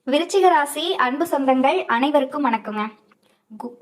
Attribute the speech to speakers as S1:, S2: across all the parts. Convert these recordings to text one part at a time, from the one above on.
S1: விருச்சிக ராசி அன்பு சொந்தங்கள் அனைவருக்கும் வணக்கங்க.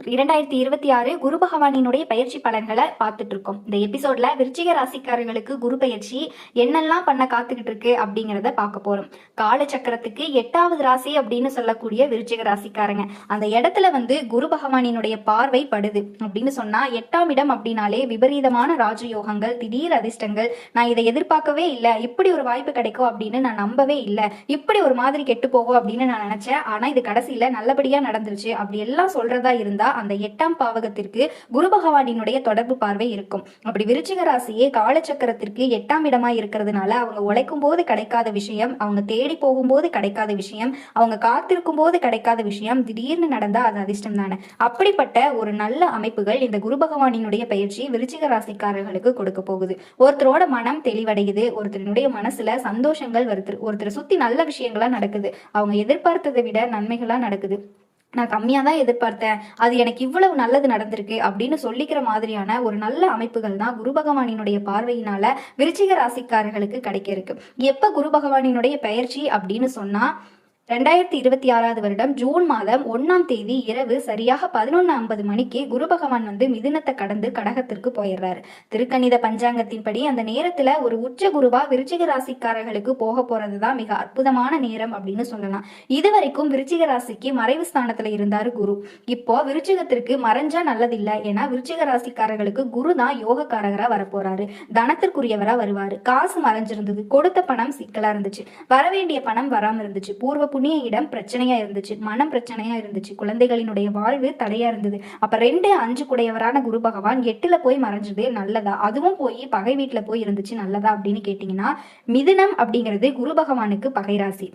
S1: 2026 குரு பகவானினுடைய பயிற்சி பலன்களை பார்த்துட்டு இருக்கோம். இந்த எபிசோட்ல விருச்சிக ராசிக்காரர்களுக்கு குரு பயிற்சி என்னெல்லாம் பண்ண காத்துக்கிட்டு இருக்கு அப்படிங்கிறத பார்க்க போறோம். கால சக்கரத்துக்கு 8வது ராசி அப்படின்னு சொல்லக்கூடிய விருச்சிக ராசிக்காரங்க அந்த இடத்துல குரு பகவானினுடைய பார்வை படுது அப்படின்னு சொன்னா 8ஆம் இடம் அப்படின்னாலே விபரீதமான ராஜயோகங்கள், திடீர் அதிர்ஷ்டங்கள். நான் இதை எதிர்பார்க்கவே இல்லை, இப்படி ஒரு வாய்ப்பு கிடைக்கும் அப்படின்னு நான் நம்பவே இல்லை, இப்படி ஒரு மாதிரி கெட்டு போகும் அப்படின்னு நான் நினைச்சேன், ஆனா இது கடைசியில நல்லபடியா நடந்துருச்சு அப்படி எல்லாம் சொல்றதா இருந்தா அந்த 8ஆம் பாவகத்திற்கு குரு பகவானினுடைய தொடர்பு பார்வை இருக்கும். அப்படி விருச்சிக ராசியே காலச்சக்கரத்திற்கு 8ஆம் இடமா இருக்கிறதுனால அவங்க உழைக்கும் போது கிடைக்காத விஷயம், அவங்க தேடி போகும்போது கிடைக்காத விஷயம், அவங்க காத்திருக்கும் போது கிடைக்காத விஷயம் திடீர்னு நடந்தா அது அதிர்ஷ்டம் தானே. அப்படிப்பட்ட ஒரு நல்ல அமைப்புகள் இந்த குரு பகவானினுடைய பயிற்சி விருச்சிக ராசிக்காரர்களுக்கு கொடுக்க போகுது. ஒருத்தரோட மனம் தெளிவடையுது, ஒருத்தருடைய மனசுல சந்தோஷங்கள் வருது, ஒருத்தரை சுத்தி நல்ல விஷயங்களா நடக்குது, அவங்க எதிர்பார்த்ததை விட நன்மைகளா நடக்குது. நான் கம்மியாக தான் எதிர்பார்த்தேன், அது எனக்கு இவ்வளவு நல்லது நடந்திருக்கு அப்படின்னு சொல்லிக்கிற மாதிரியான ஒரு நல்ல அமைப்புகள் தான் குரு பகவானினுடைய பார்வையினால விருச்சிக ராசிக்காரர்களுக்கு கிடைக்க இருக்கு. எப்ப குரு பகவானினுடைய பயிற்சி அப்படின்னு சொன்னா 2026 வருடம் ஜூன் மாதம் 1ஆம் தேதி இரவு சரியாக 11:50 மணிக்கு குரு பகவான் மிதுனத்தை கடந்து கடகத்திற்கு போயிடுறாரு. திருக்கணித பஞ்சாங்கத்தின்படி அந்த நேரத்துல ஒரு உச்ச குருவா விருச்சிக ராசிக்காரர்களுக்கு போக போறதுதான் மிக அற்புதமான நேரம் அப்படின்னு சொல்லலாம். இதுவரைக்கும் விருச்சிக ராசிக்கு மறைவு ஸ்தானத்துல இருந்தாரு குரு. இப்போ விருச்சிகத்திற்கு மறைஞ்சா நல்லதில்லை, ஏன்னா விருச்சிக ராசிக்காரர்களுக்கு குரு தான் யோகக்காரகரா வரப்போறாரு, தனத்திற்குரியவரா வருவாரு. காசு மறைஞ்சிருந்தது, கொடுத்த பணம் சிக்கலா இருந்துச்சு, வரவேண்டிய பணம் வராம இருந்துச்சு, பூர்வ புண்ணிய இடம் பிரச்சனையா இருந்துச்சு, மனம் பிரச்சனையா இருந்துச்சு, குழந்தைகளினுடைய வாழ்வு தடையா இருந்தது. அப்ப 2-5 குடையவரான குரு பகவான் 8ல போய் மறைஞ்சது நல்லதா, அதுவும் போய் பகை வீட்டுல போய் இருந்துச்சு நல்லதா அப்படின்னு கேட்டீங்கன்னா, மிதுனம் அப்படிங்கிறது குரு பகவானுக்கு பகை ராசி.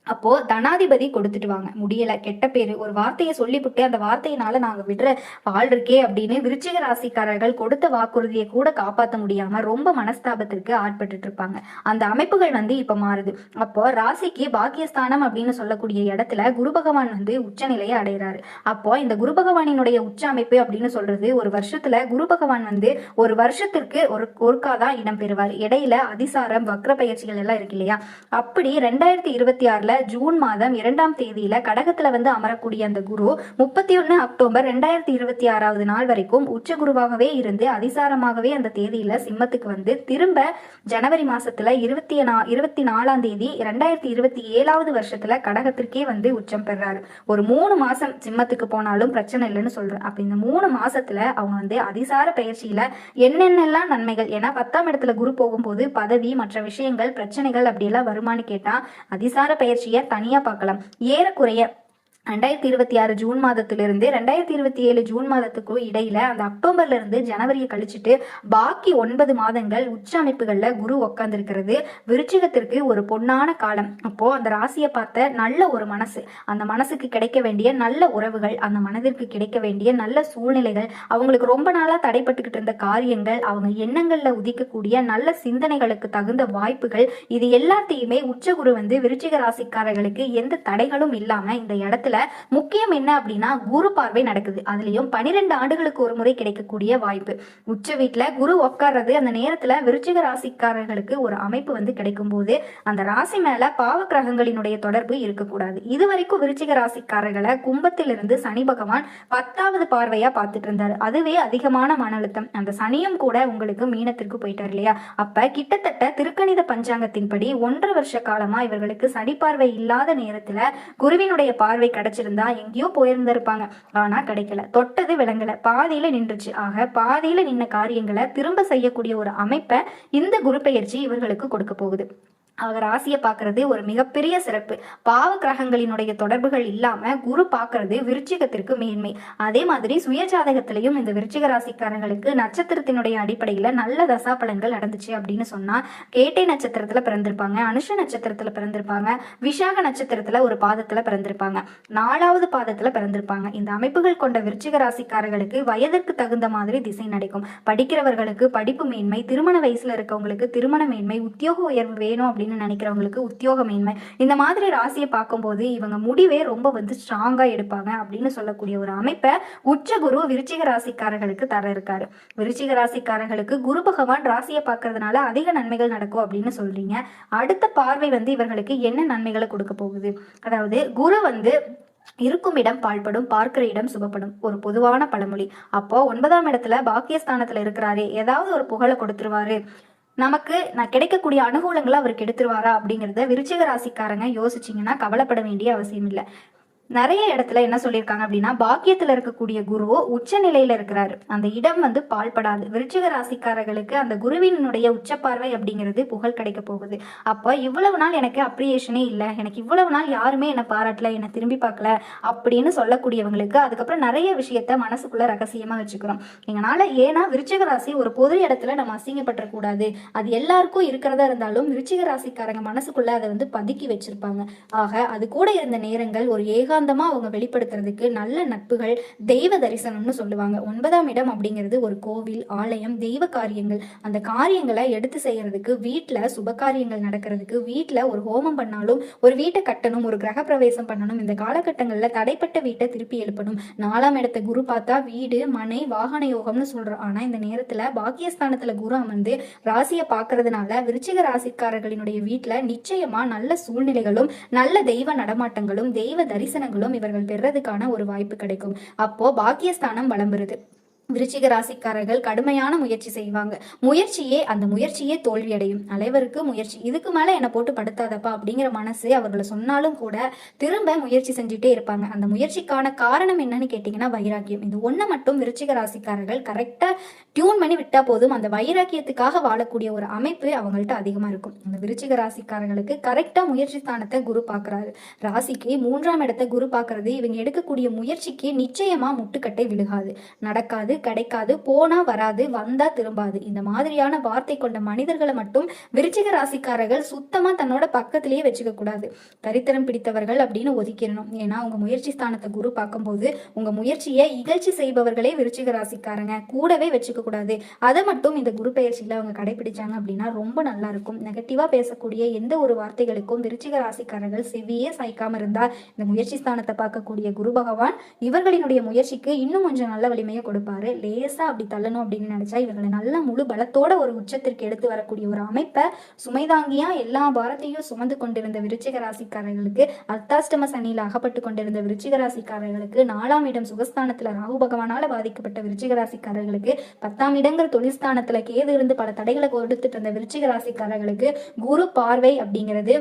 S1: அப்போ தனாதிபதி கொடுத்துட்டு வாங்க முடியல, கெட்ட பேரு, ஒரு வார்த்தையை சொல்லிவிட்டு அந்த வார்த்தையினால நாங்க விடுற ஆள் இருக்கே அப்படின்னு விருச்சிக ராசிக்காரர்கள் கொடுத்த வாக்குறுதியை கூட காப்பாற்ற முடியாம ரொம்ப மனஸ்தாபத்திற்கு ஆட்பட்டு இருப்பாங்க. அந்த அமைப்புகள் இப்ப மாறுது. அப்போ ராசிக்கு பாக்கியஸ்தானம் அப்படின்னு சொல்லக்கூடிய இடத்துல குரு பகவான் உச்சநிலையை அடைகிறாரு. அப்போ இந்த குரு பகவானினுடைய உச்ச அமைப்பு அப்படின்னு சொல்றது ஒரு வருஷத்துல குரு பகவான் ஒரு வருஷத்திற்கு ஒருக்காதான் இடம் பெறுவார். இடையில அதிசாரம், வக்ர பயிற்சிகள் எல்லாம் இருக்கு இல்லையா. அப்படி 2026 ஜூன் மாதம் 2ஆம் தேதியில கடகத்துல அமரக்கூடிய அந்த குரு 31 அக்டோபர் 2026 நாள் வரைக்கும் உச்ச குருவாகவே இருந்து அதிசாரமாகவே அந்த தேதியில சிம்மத்துக்கு திரும்ப ஜனவரி மாசத்துல 24ஆம் தேதி 2027 வருஷத்துல கடகத்திற்கே உச்சம் பெறாரு. ஒரு 3 மாசம் சிம்மத்துக்கு போனாலும் பிரச்சனை இல்லைன்னு சொல்றேன். அப்ப இந்த 3 மாசத்துல அவங்க அதிசார பயிற்சியில என்னென்னலாம் நன்மைகள், ஏன்னா 10ஆம் இடத்துல குரு போகும்போது பதவி, மற்ற விஷயங்கள், பிரச்சனைகள் அப்படியெல்லாம் வருமானு கேட்டா அதிசார பயிற்சியை தனியா பார்க்கலாம். ஏறக்குறைய 2026 ஜூன் மாதத்திலிருந்து 2027 ஜூன் மாதத்துக்கு இடையில அந்த அக்டோபர்ல இருந்து ஜனவரியை கழிச்சுட்டு பாக்கி 9 மாதங்கள் உச்ச அமைப்புகள்ல குரு உட்கார்ந்துருக்கிறது விருச்சிகத்திற்கு ஒரு பொன்னான காலம். அப்போ அந்த ராசியை பார்த்த நல்ல ஒரு மனசு, அந்த மனசுக்கு கிடைக்க வேண்டிய நல்ல உறவுகள், அந்த மனதிற்கு கிடைக்க வேண்டிய நல்ல சூழ்நிலைகள், அவங்களுக்கு ரொம்ப நாளா தடைப்பட்டுக்கிட்டு இருந்த காரியங்கள், அவங்க எண்ணங்கள்ல உதிக்கக்கூடிய நல்ல சிந்தனைகளுக்கு தகுந்த வாய்ப்புகள், இது எல்லாத்தையுமே உச்சகுரு விருச்சிக ராசிக்காரர்களுக்கு எந்த தடைகளும் இல்லாம இந்த இடத்துல முக்கியம் என்ன அப்படின்னா குரு பார்வை நடக்குது. அதுலயும் 12 ஆண்டுகளுக்கு ஒரு முறை கிடைக்கக்கூடிய வாய்ப்பு. உச்ச வீட்டுல குரு உட்கார்றது அந்த நேரத்துல விருச்சிக ராசிக்காரர்களுக்கு ஒரு அமைப்பு கிடைக்கும் போது அந்த ராசி மேல பாவ கிரகங்களினுடைய தொடர்பு இருக்கக்கூடாது. இதுவரைக்கும் விருச்சிக ராசிக்காரர்களை கும்பத்திலிருந்து சனி பகவான் 10வது பார்வையா பார்த்துட்டு இருந்தாரு. அதுவே அதிகமான மன அழுத்தம். அந்த சனியும் கூட உங்களுக்கு மீனத்திற்கு போயிட்டார் இல்லையா. அப்ப கிட்டத்தட்ட திருக்கணித பஞ்சாங்கத்தின்படி 1.5 வருஷ காலமா இவர்களுக்கு சனி பார்வை இல்லாத நேரத்துல குருவினுடைய பார்வை கிடைச்சிருந்தா எங்கேயோ போயிருந்திருப்பாங்க. ஆனா கிடைக்கல, தொட்டது விளங்கல, பாதியில நின்றுச்சு. ஆக பாதியில நின்ன காரியங்களை திரும்ப செய்யக்கூடிய ஒரு அமைப்பை இந்த குரு பெயர்ச்சி இவர்களுக்கு கொடுக்க போகுது. அவர் ராசியை பார்க்கறது ஒரு மிகப்பெரிய சிறப்பு. பாவ கிரகங்களினுடைய தொடர்புகள் இல்லாம குரு பார்க்கறது விருச்சிகத்திற்கு மேன்மை. அதே மாதிரி சுய ஜாதகத்திலையும் இந்த விருச்சிக ராசிக்காரர்களுக்கு நட்சத்திரத்தினுடைய அடிப்படையில நல்ல தசா பலன்கள் நடந்துச்சு அப்படின்னு சொன்னா கேட்டை நட்சத்திரத்துல பிறந்திருப்பாங்க, அனுஷ நட்சத்திரத்துல பிறந்திருப்பாங்க, விஷாக நட்சத்திரத்துல ஒரு பாதத்துல பிறந்திருப்பாங்க, 4வது பாதத்துல பிறந்திருப்பாங்க. இந்த அமைப்புகள் கொண்ட விருச்சிக ராசிக்காரர்களுக்கு வயதிற்கு தகுந்த மாதிரி திசை நடக்கும். படிக்கிறவர்களுக்கு படிப்பு மேன்மை, திருமண வயசுல இருக்கவங்களுக்கு திருமண மேன்மை, உத்தியோக உயர்வு வேணும் அப்படின்னு அப்படின்னு நினைக்கிறவங்களுக்கு உத்தியோகமேன்மை. இந்த மாதிரி ராசியை பார்க்கும்போது இவங்க முடிவே ரொம்ப ஸ்ட்ராங்கா எடுப்பாங்க அப்படின்னு சொல்லக்கூடிய ஒரு அமைப்பை உச்ச குரு விருச்சிக ராசிக்காரர்களுக்கு தர இருக்காரு. விருச்சிக ராசிக்காரர்களுக்கு குரு பகவான் ராசியை பார்க்கறதுனால அதிக நன்மைகள் நடக்கும் அப்படின்னு சொல்றீங்க. அடுத்த பார்வை இவர்களுக்கு என்ன நன்மைகளை கொடுக்க போகுது? அதாவது குரு இருக்கும் இடம் பாழ்படும், பார்க்கிற இடம் சுபப்படும், ஒரு பொதுவான பழமொழி. அப்போ 9ஆம் இடத்துல பாக்கியஸ்தானத்துல இருக்கிறாரு, ஏதாவது ஒரு புகழை கொடுத்துருவாரு, நமக்கு நான் கிடைக்கக்கூடிய அனுகூலங்களை அவருக்கு எடுத்துருவாரா அப்படிங்கிறத விருச்சிக ராசிக்காரங்க யோசிச்சிங்கன்னா கவலைப்பட வேண்டிய அவசியம் இல்லை. நிறைய இடத்துல என்ன சொல்லியிருக்காங்க அப்படின்னா, பாக்கியத்துல இருக்கக்கூடிய குரு உச்ச நிலையில இருக்கிறாரு, அந்த இடம் பாழ்படாது. விருச்சிக ராசிக்காரர்களுக்கு அந்த குருவினுடைய உச்ச பார்வை அப்படிங்கிறது புகழ் கிடைக்க போகுது. அப்ப இவ்வளவு நாள் எனக்கு அப்ரிசியேஷனே இல்லை, எனக்கு இவ்வளவு நாள் யாருமே என்னை பாராட்டல, என்னை திரும்பி பார்க்கல அப்படின்னு சொல்லக்கூடியவங்களுக்கு அதுக்கப்புறம் நிறைய விஷயத்த மனசுக்குள்ள ரகசியமா வச்சுக்கிறோம் எங்களால. ஏன்னா விருச்சிக ராசி ஒரு பொது இடத்துல நம்ம அசிங்கப்பட்ட கூடாது, அது எல்லாருக்கும் இருக்கிறதா இருந்தாலும் விருச்சிக ராசிக்காரங்க மனசுக்குள்ள அதை பதுக்கி வச்சிருப்பாங்க. ஆக அது கூட இருந்த நேரங்கள் ஒரு அவங்க வெளிப்படுத்துறதுக்கு நல்ல நட்புகள், தெய்வ தரிசனம்னு சொல்லுவாங்க. 9ஆம் இடம் அப்படிங்கிறது ஒரு கோவில், ஆலயம், தெய்வ காரியங்கள். அந்த காரியங்களை எடுத்து செய்யறதுக்கு, வீட்டுல சுப காரியங்கள் நடக்கிறதுக்கு, வீட்டுல ஒரு ஹோமம் பண்ணாலும், ஒரு வீட்டை கட்டணும், ஒரு கிரக பிரவேசம் பண்ணணும், இந்த காலகட்டங்கள்ல தடைப்பட்ட வீட்டை திருப்பி எழுப்பணும். 4ஆம் இடத்தை குரு பார்த்தா வீடு, மனை, வாகன யோகம்னு சொல்றோம். ஆனா இந்த நேரத்துல பாக்கியஸ்தானத்துல குரு அமர்ந்து ராசியை பார்க்கறதுனால விருச்சிக ராசிக்காரர்களினுடைய வீட்டுல நிச்சயமா நல்ல சூழ்நிலைகளும், நல்ல தெய்வ நடமாட்டங்களும், தெய்வ தரிசனங்களும் இவர்கள் பெறதுக்கான ஒரு வாய்ப்பு கிடைக்கும். அப்போ பாக்கியஸ்தானம் வலம் பெறுது. விருச்சிக ராசிக்காரர்கள் கடுமையான முயற்சி செய்வாங்க. அந்த முயற்சியே தோல்வி அடையும். அனைவருக்கு முயற்சி, இதுக்கு மேல என்னை போட்டு படுத்தாதப்பா அப்படிங்கிற மனசு அவர்களை சொன்னாலும் கூட திரும்ப முயற்சி செஞ்சுட்டே இருப்பாங்க. அந்த முயற்சிக்கான காரணம் என்னன்னு கேட்டீங்கன்னா வைராக்கியம். இது ஒண்ணு மட்டும் விருச்சிக ராசிக்காரர்கள் கரெக்டா டியூன் பண்ணி விட்டா போதும், அந்த வைராக்கியத்துக்காக வாழக்கூடிய ஒரு அமைப்பு அவங்கள்ட்ட அதிகமா இருக்கும். அந்த விருச்சிக ராசிக்காரர்களுக்கு கரெக்டா முயற்சி ஸ்தானத்தை குரு பாக்குறாரு. ராசிக்கு 3ஆம் இடத்தை குரு பாக்குறது இவங்க எடுக்கக்கூடிய முயற்சிக்கு நிச்சயமா முட்டுக்கட்டை விழுகாது, நடக்காது, கிடைக்காது, போனா வராது, வந்தா திரும்பாது. இந்த மாதிரியான வார்த்தை கொண்ட மனிதர்களை மட்டும் விருச்சிக ராசிக்காரர்கள் சுத்தமா தன்னோட பக்கத்திலேயே வச்சுக்க கூடாது. தரித்திரம் பிடித்தவர்கள் அப்படின்னு ஒதுக்கிடணும். ஏன்னா உங்க முயற்சி ஸ்தானத்தை குரு பார்க்கும்போது உங்க முயற்சியை இகழ்ச்சி செய்பவர்களே விருச்சிக ராசிக்காரங்க, கூடவே வச்சுக்க கூடாது. அதை மட்டும் இந்த குரு பயிற்சியில அவங்க கடைபிடிச்சாங்க அப்படின்னா ரொம்ப நல்லா இருக்கும். நெகட்டிவா பேசக்கூடிய எந்த ஒரு வார்த்தைகளுக்கும் விருச்சிக ராசிக்காரர்கள் செவியே சாய்க்காம இருந்தா இந்த முயற்சி ஸ்தானத்தை பார்க்கக்கூடிய குரு பகவான் இவர்களினுடைய முயற்சிக்கு இன்னும் கொஞ்சம் நல்ல வலிமையை கொடுப்பாரு. லேசா அப்படி தள்ளணும் அப்படின்னு நினைச்சா இவர்களை நல்ல முழு பலத்தோட ஒரு உச்சத்திற்கு எடுத்து வரக்கூடிய ஒரு அமைப்பை சுமைதாங்கியா எல்லா பாரத்தையும் சுமந்து கொண்டிருந்த விருச்சிக ராசிக்காரர்களுக்கு, அர்த்தாஷ்டம சனியில அகப்பட்டு கொண்டிருந்த விருச்சிக ராசிக்காரர்களுக்கு, 4ஆம் இடம் சுகஸ்தானத்துல ராகு பகவானால பாதிக்கப்பட்ட விருச்சிக ராசிக்காரர்களுக்கு, 10ஆம் இடங்கள் தொழில்ஸ்தானத்துல கேது இருந்து பல தடைகளை கொடுத்துட்டு இருந்த விருச்சிக ராசிக்காரர்களுக்கு குரு பார்வை அப்படிங்கிறது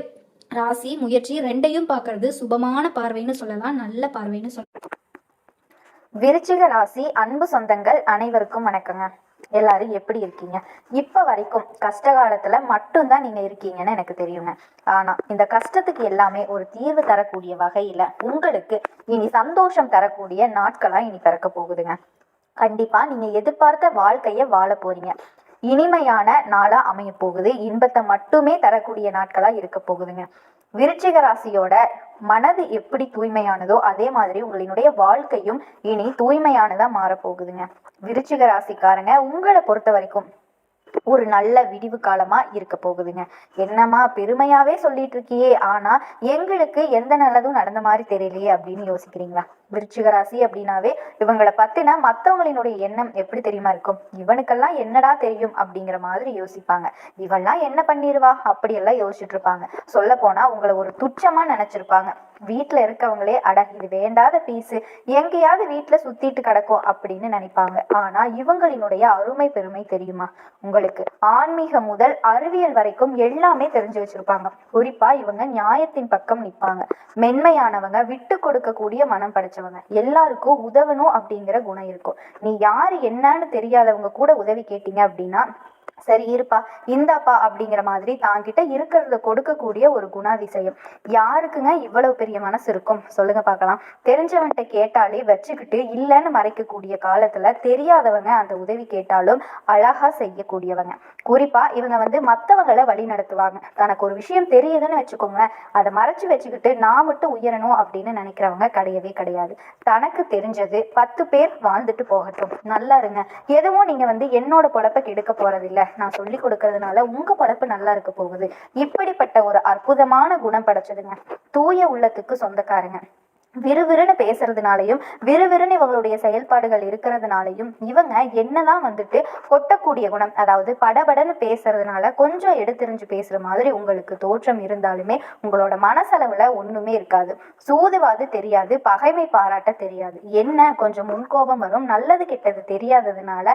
S1: ராசி முயற்சி ரெண்டையும் பார்க்கறது சுபமான பார்வைன்னு சொல்லலாம், நல்ல பார்வைன்னு சொல்லலாம்.
S2: விருச்சிக ராசி அன்பு சொந்தங்கள் அனைவருக்கும் வணக்கங்க. எல்லாரும் எப்படி இருக்கீங்க? இப்ப வரைக்கும் கஷ்ட காலத்துல மட்டும்தான் நீங்க இருக்கீங்கன்னு எனக்கு தெரியுங்க. ஆனா இந்த கஷ்டத்துக்கு எல்லாமே ஒரு தீர்வு தரக்கூடிய வகையில உங்களுக்கு இனி சந்தோஷம் தரக்கூடிய நாட்களா இனி பிறக்க போகுதுங்க. கண்டிப்பா நீங்க எதிர்பார்த்த வாழ்க்கைய வாழ போறீங்க. இனிமையான நாளா அமைய போகுது. இன்பத்தை மட்டுமே தரக்கூடிய நாட்களா இருக்க போகுதுங்க. விருச்சிக ராசியோட மனது எப்படி தூய்மையானதோ அதே மாதிரி உங்களினுடைய வாழ்க்கையும் இனி தூய்மையானதா மாறப்போகுதுங்க. விருச்சிக ராசிக்காரங்க உங்களை பொறுத்த வரைக்கும் ஒரு நல்ல விடிவு காலமா இருக்க போகுதுங்க. என்னமா பெருமையாவே சொல்லிட்டு இருக்கியே, ஆனா எங்களுக்கு எந்த நல்லதும் நடந்த மாதிரி தெரியலையே அப்படின்னு யோசிக்கிறீங்களா? விருச்சிக ராசி அப்படின்னாவே இவங்களை பத்தின மத்தவங்களினுடைய எண்ணம் எப்படி தெரியுமா இருக்கும்? இவனுக்கெல்லாம் என்னடா தெரியும் அப்படிங்கிற மாதிரி யோசிப்பாங்க. இவெல்லாம் என்ன பண்ணிருவா அப்படியெல்லாம் யோசிச்சுட்டு இருப்பாங்க. சொல்ல போனா உங்களை ஒரு துச்சமா நினைச்சிருப்பாங்க. வீட்டுல இருக்கவங்களே அட இது வேண்டாத பீஸு, எங்கேயாவது வீட்டுல சுத்திட்டு கிடக்கும் அப்படின்னு நினைப்பாங்க. ஆனா இவங்களினுடைய அருமை பெருமை தெரியுமா உங்களுக்கு? ஆன்மீகம் முதல் அறிவியல் வரைக்கும் எல்லாமே தெரிஞ்சு வச்சிருப்பாங்க. குறிப்பா இவங்க நியாயத்தின் பக்கம் நிற்பாங்க. மென்மையானவங்க, விட்டு கொடுக்கக்கூடிய மனம் படைச்சவங்க, எல்லாருக்கும் உதவணும் அப்படிங்கிற குணம் இருக்கும். நீ யாரு என்னன்னு தெரியாதவங்க கூட உதவி கேட்டீங்க அப்படின்னா சரி இருப்பா இந்தாப்பா அப்படிங்கிற மாதிரி தாங்கிட்ட இருக்கிறத கொடுக்கக்கூடிய ஒரு குணாதிசயம். யாருக்குங்க இவ்வளவு பெரிய மனசு இருக்கும் சொல்லுங்க பார்க்கலாம்? தெரிஞ்சவன்கிட்ட கேட்டாலே வச்சுக்கிட்டு இல்லைன்னு மறைக்கக்கூடிய காலத்துல தெரியாதவங்க அந்த உதவி கேட்டாலும் அழகா செய்யக்கூடியவங்க. குறிப்பா இவங்க மத்தவங்களை வழி நடத்துவாங்க. தனக்கு ஒரு விஷயம் தெரியுதுன்னு வச்சுக்கோங்க, அதை மறைச்சு வச்சுக்கிட்டு நான் மட்டும் உயரணும் அப்படின்னு நினைக்கிறவங்க கிடையவே கிடையாது. தனக்கு தெரிஞ்சது 10 பேர் வாழ்ந்துட்டு போகட்டும், நல்லா இருங்க, எதுவும் நீங்க என்னோட பொழப்ப கெடுக்க போறதில்லை இல்ல, நான் சொல்லி கொடுக்கறதுனால உங்க பழப்பு நல்லா இருக்க போகுது. இப்படிப்பட்ட ஒரு அற்புதமான குணம் படைச்சதுங்க. தூய உள்ளத்துக்கு சொந்தக்காரங்க. விறுவிறுன்னு பேசுறதுனாலையும் விறுவிறுன்னு இவங்களுடைய செயல்பாடுகள் இருக்கிறதுனாலையும் இவங்க என்னதான் வந்துட்டு கொட்டக்கூடிய குணம், அதாவது படபடன்னு பேசுறதுனால கொஞ்சம் எடுத்தெறிஞ்சு பேசுற மாதிரி உங்களுக்கு தோற்றம் இருந்தாலுமே உங்களோட மனசளவுல ஒண்ணுமே இருக்காது. சூதுவாது தெரியாது, பகைமை பாராட்ட தெரியாது. என்ன கொஞ்சம் முன்கோபம் வரும். நல்லது கெட்டது தெரியாததுனால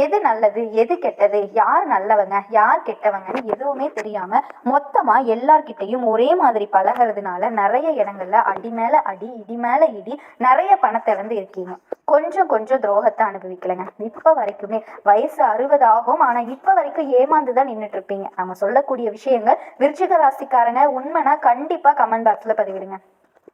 S2: எது நல்லது எது கெட்டது, யார் நல்லவங்க யார் கெட்டவங்கன்னு எதுவுமே தெரியாம மொத்தமா எல்லார்கிட்டையும் ஒரே மாதிரி பழகிறதுனால நிறைய இடங்கள்ல அடி மேல அடி இடி மேல இடி நிறைய பணத்தை இழந்து இருக்கீங்க. கொஞ்சம் கொஞ்சம் துரோகத்தை அனுபவிக்கலைங்க. இப்ப வரைக்குமே வயசு 60 ஆகும், ஆனா இப்ப வரைக்கும் ஏமாந்துதான் நின்றுட்டு இருப்பீங்க. நம்ம சொல்லக்கூடிய விஷயங்கள் விருச்சிக ராசிக்காரங்க உண்மைனா கண்டிப்பா கமெண்ட் பாக்ஸ்ல பதிவிடுங்க.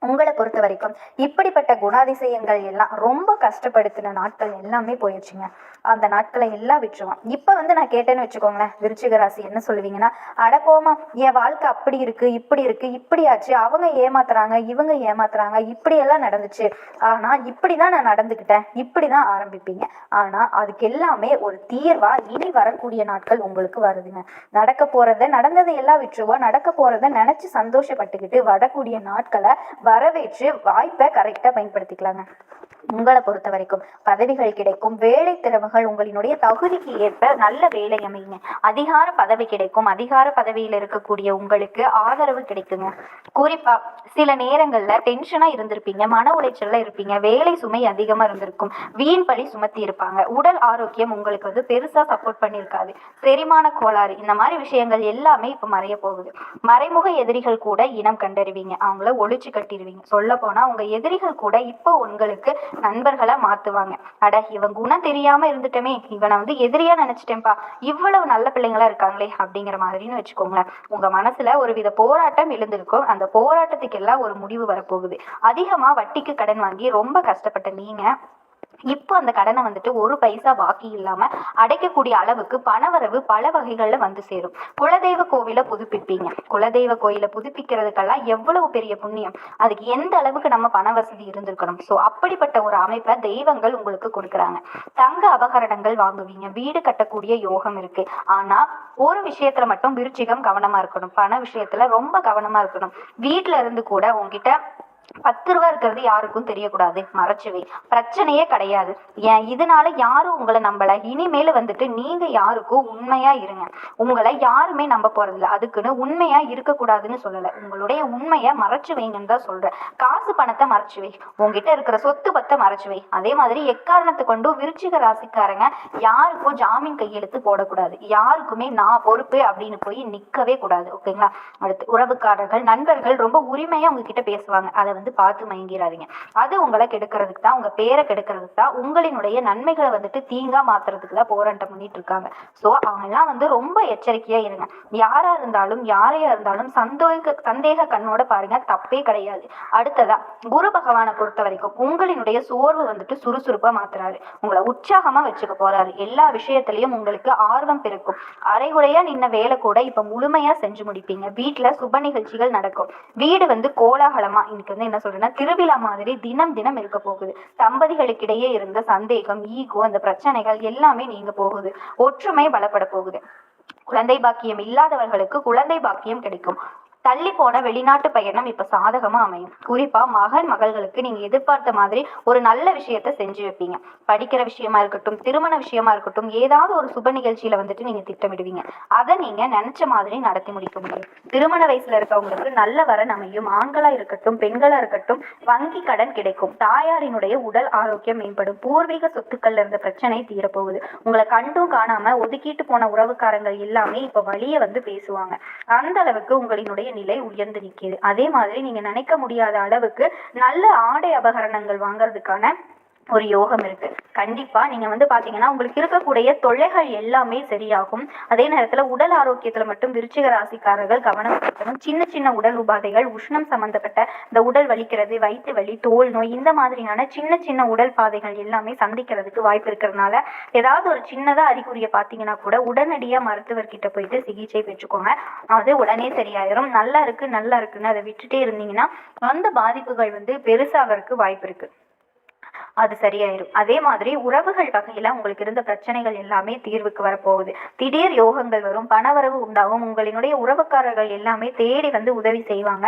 S2: உங்களை பொறுத்த வரைக்கும் இப்படிப்பட்ட குணாதிசயங்கள் எல்லாம் ரொம்ப கஷ்டப்படுத்தின நாட்கள் எல்லாமே போயிடுச்சுங்க. அந்த நாட்களை எல்லாம் விட்டுருவோம். இப்ப நான் கேட்டேன்னு வச்சுக்கோங்களேன், விருச்சிக ராசி என்ன சொல்லுவீங்கன்னா, அட போமா, என் வாழ்க்கை அப்படி இருக்கு இப்படி இருக்கு இப்படியாச்சு, அவங்க ஏமாத்துறாங்க இவங்க ஏமாத்துறாங்க இப்படி எல்லாம் நடந்துச்சு, ஆனா இப்படிதான் நான் நடந்துக்கிட்டேன் இப்படிதான் ஆரம்பிப்பீங்க. ஆனா அதுக்கு எல்லாமே ஒரு தீர்வா இனி வரக்கூடிய நாட்கள் உங்களுக்கு வருதுங்க. நடந்ததை எல்லாம் விட்டுருவோம். நடக்க போறத நினைச்சு சந்தோஷப்பட்டுக்கிட்டு வரக்கூடிய நாட்களை வரவேற்று வாய்ப்பை கரெக்டா பயன்படுத்திக்கலாங்க. உங்களை பொறுத்த வரைக்கும் பதவிகள் கிடைக்கும், வேலை திறமைகள் உங்களினுடைய தகுதிக்கு ஏற்ப நல்ல வேலை அமையுங்க. அதிகார பதவி கிடைக்கும், அதிகார பதவியில் இருக்கக்கூடிய உங்களுக்கு ஆதரவு கிடைக்குங்க. குறிப்பா சில நேரங்கள்ல டென்ஷனா இருந்திருப்பீங்க, மன உளைச்சல்ல இருப்பீங்க, வேலை சுமை அதிகமா இருந்திருக்கும், வீண் பழி சுமத்தி இருப்பாங்க, உடல் ஆரோக்கியம் உங்களுக்கு பெருசா சப்போர்ட் பண்ணியிருக்காது, செரிமான கோளாறு, இந்த மாதிரி விஷயங்கள் எல்லாமே இப்ப மறைய போகுது. மறைமுக எதிரிகள் கூட இனம் கண்டறிவீங்க, அவங்கள ஒழிச்சு கட்டிடுவீங்க. சொல்ல போனா உங்க எதிரிகள் கூட இப்போ உங்களுக்கு நண்பர்களா மாத்துவாங்க. அட இவன் குணம் தெரியாம இருந்துட்டமே, இவனை எதிரியா நினைச்சிட்டேன்பா, இவ்வளவு நல்ல பிள்ளைங்களா இருக்காங்களே அப்படிங்கிற மாதிரின்னு வச்சுக்கோங்களேன். உங்க மனசுல ஒரு வித போராட்டம் எழுந்திருக்கும். அந்த போராட்டத்துக்கு எல்லாம் ஒரு முடிவு வரப்போகுது. அதிகமா வட்டிக்கு கடன் வாங்கி ரொம்ப கஷ்டப்பட்ட நீங்க இப்போ அந்த கடனை ஒரு பைசா பாக்கி இல்லாம அடைக்கக்கூடிய அளவுக்கு பணவரவு பல வகைகள்ல சேரும். குலதெய்வ கோவில புதுப்பிப்பீங்க. குலதெய்வ கோயில புதுப்பிக்கிறதுக்கெல்லாம் எவ்வளவு பெரிய புண்ணியம், அதுக்கு எந்த அளவுக்கு நம்ம பண வசதி இருந்திருக்கணும். சோ அப்படிப்பட்ட ஒரு அமைப்பை தெய்வங்கள் உங்களுக்கு கொடுக்குறாங்க. தங்க அபகரணங்கள் வாங்குவீங்க, வீடு கட்டக்கூடிய யோகம் இருக்கு. ஆனா ஒரு விஷயத்துல மட்டும் விருச்சிகம் கவனமா இருக்கணும், பண விஷயத்துல ரொம்ப கவனமா இருக்கணும். வீட்டுல இருந்து கூட உங்ககிட்ட 10 ரூபா இருக்கிறது யாருக்கும் தெரியக்கூடாது, மறைச்சுவை. பிரச்சனையே கிடையாது. ஏன் இதனால யாரும் உங்களை நம்பல. இனிமேல நீங்க யாருக்கும் உண்மையா இருங்க. உங்களை யாருமே நம்ப போறதில்ல. அதுக்குன்னு உண்மையா இருக்கக்கூடாதுன்னு சொல்லல, உங்களுடைய உண்மையை மறைச்சு வைங்கன்னு தான் சொல்றேன். காசு பணத்தை மறைச்சு வை, உங்ககிட்ட இருக்கிற சொத்து பத்தை மறைச்சு வை. அதே மாதிரி எக்காரணத்தை கொண்டு விருச்சிக ராசிக்காரங்க யாருக்கும் ஜாமீன் கையெழுத்து போடக்கூடாது, யாருக்குமே நான் பொறுப்பு அப்படின்னு போய் நிக்கவே கூடாது. ஓகேங்களா? அடுத்து உறவுக்காரர்கள் நண்பர்கள் ரொம்ப உரிமையா உங்ககிட்ட பேசுவாங்க, அதை பார்த்து மயங்கிறாதீங்க. அது உங்களை கெடுக்கிறதுக்கு தான், உங்க பேரை கெடுக்கிறதுக்கு தான், உங்களினுடைய நன்மைகளை தீங்கா மாத்துறதுக்கு தான் போராட்டம் பண்ணிட்டு இருக்காங்க. சோ அவங்க எல்லாம் ரொம்ப எச்சரிக்கையா இருங்க. யாரா இருந்தாலும் யாரையா இருந்தாலும் சந்தேக கண்ணோட பாருங்க, தப்பே கிடையாது. அடுத்ததா குரு பகவானை பொறுத்த வரைக்கும் உங்களினுடைய சோர்வு சுறுசுறுப்பா மாத்துறாரு, உங்களை உற்சாகமா வச்சுக்க போறாரு. எல்லா விஷயத்திலயும் உங்களுக்கு ஆர்வம் பெருக்கும். அரைகுறையா நின்ன வேலை கூட இப்ப முழுமையா செஞ்சு முடிப்பீங்க. வீட்டுல சுப நிகழ்ச்சிகள் நடக்கும். வீடு கோலாகலமா இன்னைக்கு என்ன சொல்றேன்னா திருவிழா மாதிரி தினம் தினம் இருக்க போகுது. தம்பதிகளுக்கிடையே இருந்த சந்தேகம், ஈகோ, அந்த பிரச்சனைகள் எல்லாமே நீங்க போகுது. ஒற்றுமை பலப்பட போகுது. குழந்தை பாக்கியம் இல்லாதவர்களுக்கு குழந்தை பாக்கியம் கிடைக்கும். தள்ளி போன வெளிநாட்டு பயணம் இப்ப சாதகமா அமையும். குறிப்பா மகன் மகள்களுக்கு நீங்க எதிர்பார்த்த மாதிரி ஒரு நல்ல விஷயத்த செஞ்சு வைப்பீங்க. படிக்கிற விஷயமா இருக்கட்டும், திருமண விஷயமா இருக்கட்டும், ஏதாவது ஒரு சுப நிகழ்ச்சியில நீங்க திட்டமிடுவீங்க. அதை நீங்க நினைச்ச மாதிரி நடத்தி முடிக்க முடியும். திருமண வயசுல இருக்கவங்களுக்கு நல்ல வரன் அமையும். ஆண்களா இருக்கட்டும் பெண்களா இருக்கட்டும், வங்கி கடன் கிடைக்கும். தாயாரினுடைய உடல் ஆரோக்கியம் மேம்படும். பூர்வீக சொத்துக்கள்ல இருந்த பிரச்சனை தீரப்போகுது. உங்களை கண்டும் காணாம ஒதுக்கிட்டு போன உறவுக்காரங்கள் எல்லாமே இப்ப வழிய பேசுவாங்க. அந்த அளவுக்கு உங்களினுடைய நிலை உயர்ந்து நிற்கிது. அதே மாதிரி நீங்க நினைக்க முடியாத அளவுக்கு நல்ல ஆடை அபகரணங்கள் வாங்குறதுக்கான ஒரு யோகம் இருக்கு. கண்டிப்பா நீங்க பாத்தீங்கன்னா உங்களுக்கு இருக்கக்கூடிய தொல்லைகள் எல்லாமே சரியாகும். அதே நேரத்துல உடல் ஆரோக்கியத்துல மட்டும் விருச்சிக ராசிக்காரர்கள் கவனம் செலுத்தணும். சின்ன சின்ன உடல் உபாதைகள், உஷ்ணம் சம்பந்தப்பட்ட இந்த உடல் வலிக்கிறது, வயிற்று வலி, தோல் நோய், இந்த மாதிரியான சின்ன சின்ன உடல் பாதைகள் எல்லாமே சந்திக்கிறதுக்கு வாய்ப்பு இருக்கிறதுனால ஏதாவது ஒரு சின்னதா அறிகுறியை பாத்தீங்கன்னா கூட உடனடியா மருத்துவர்கிட்ட போயிட்டு சிகிச்சை பெற்றுக்கோங்க. அது உடனே சரியாயிரும். நல்லா இருக்குன்னு அதை விட்டுட்டே இருந்தீங்கன்னா அந்த பாதிப்புகள் பெருசாகிறதுக்கு வாய்ப்பு இருக்கு. அது சரியாயிரும். அதே மாதிரி உறவுகள் வகையில உங்களுக்கு இருந்த பிரச்சனைகள் எல்லாமே தீர்வுக்கு வரப்போகுது. திடீர் யோகங்கள் வரும், பணவரவு உண்டாகும், உங்களினுடைய உறவுக்காரர்கள் எல்லாமே தேடி வந்து உதவி செய்வாங்க.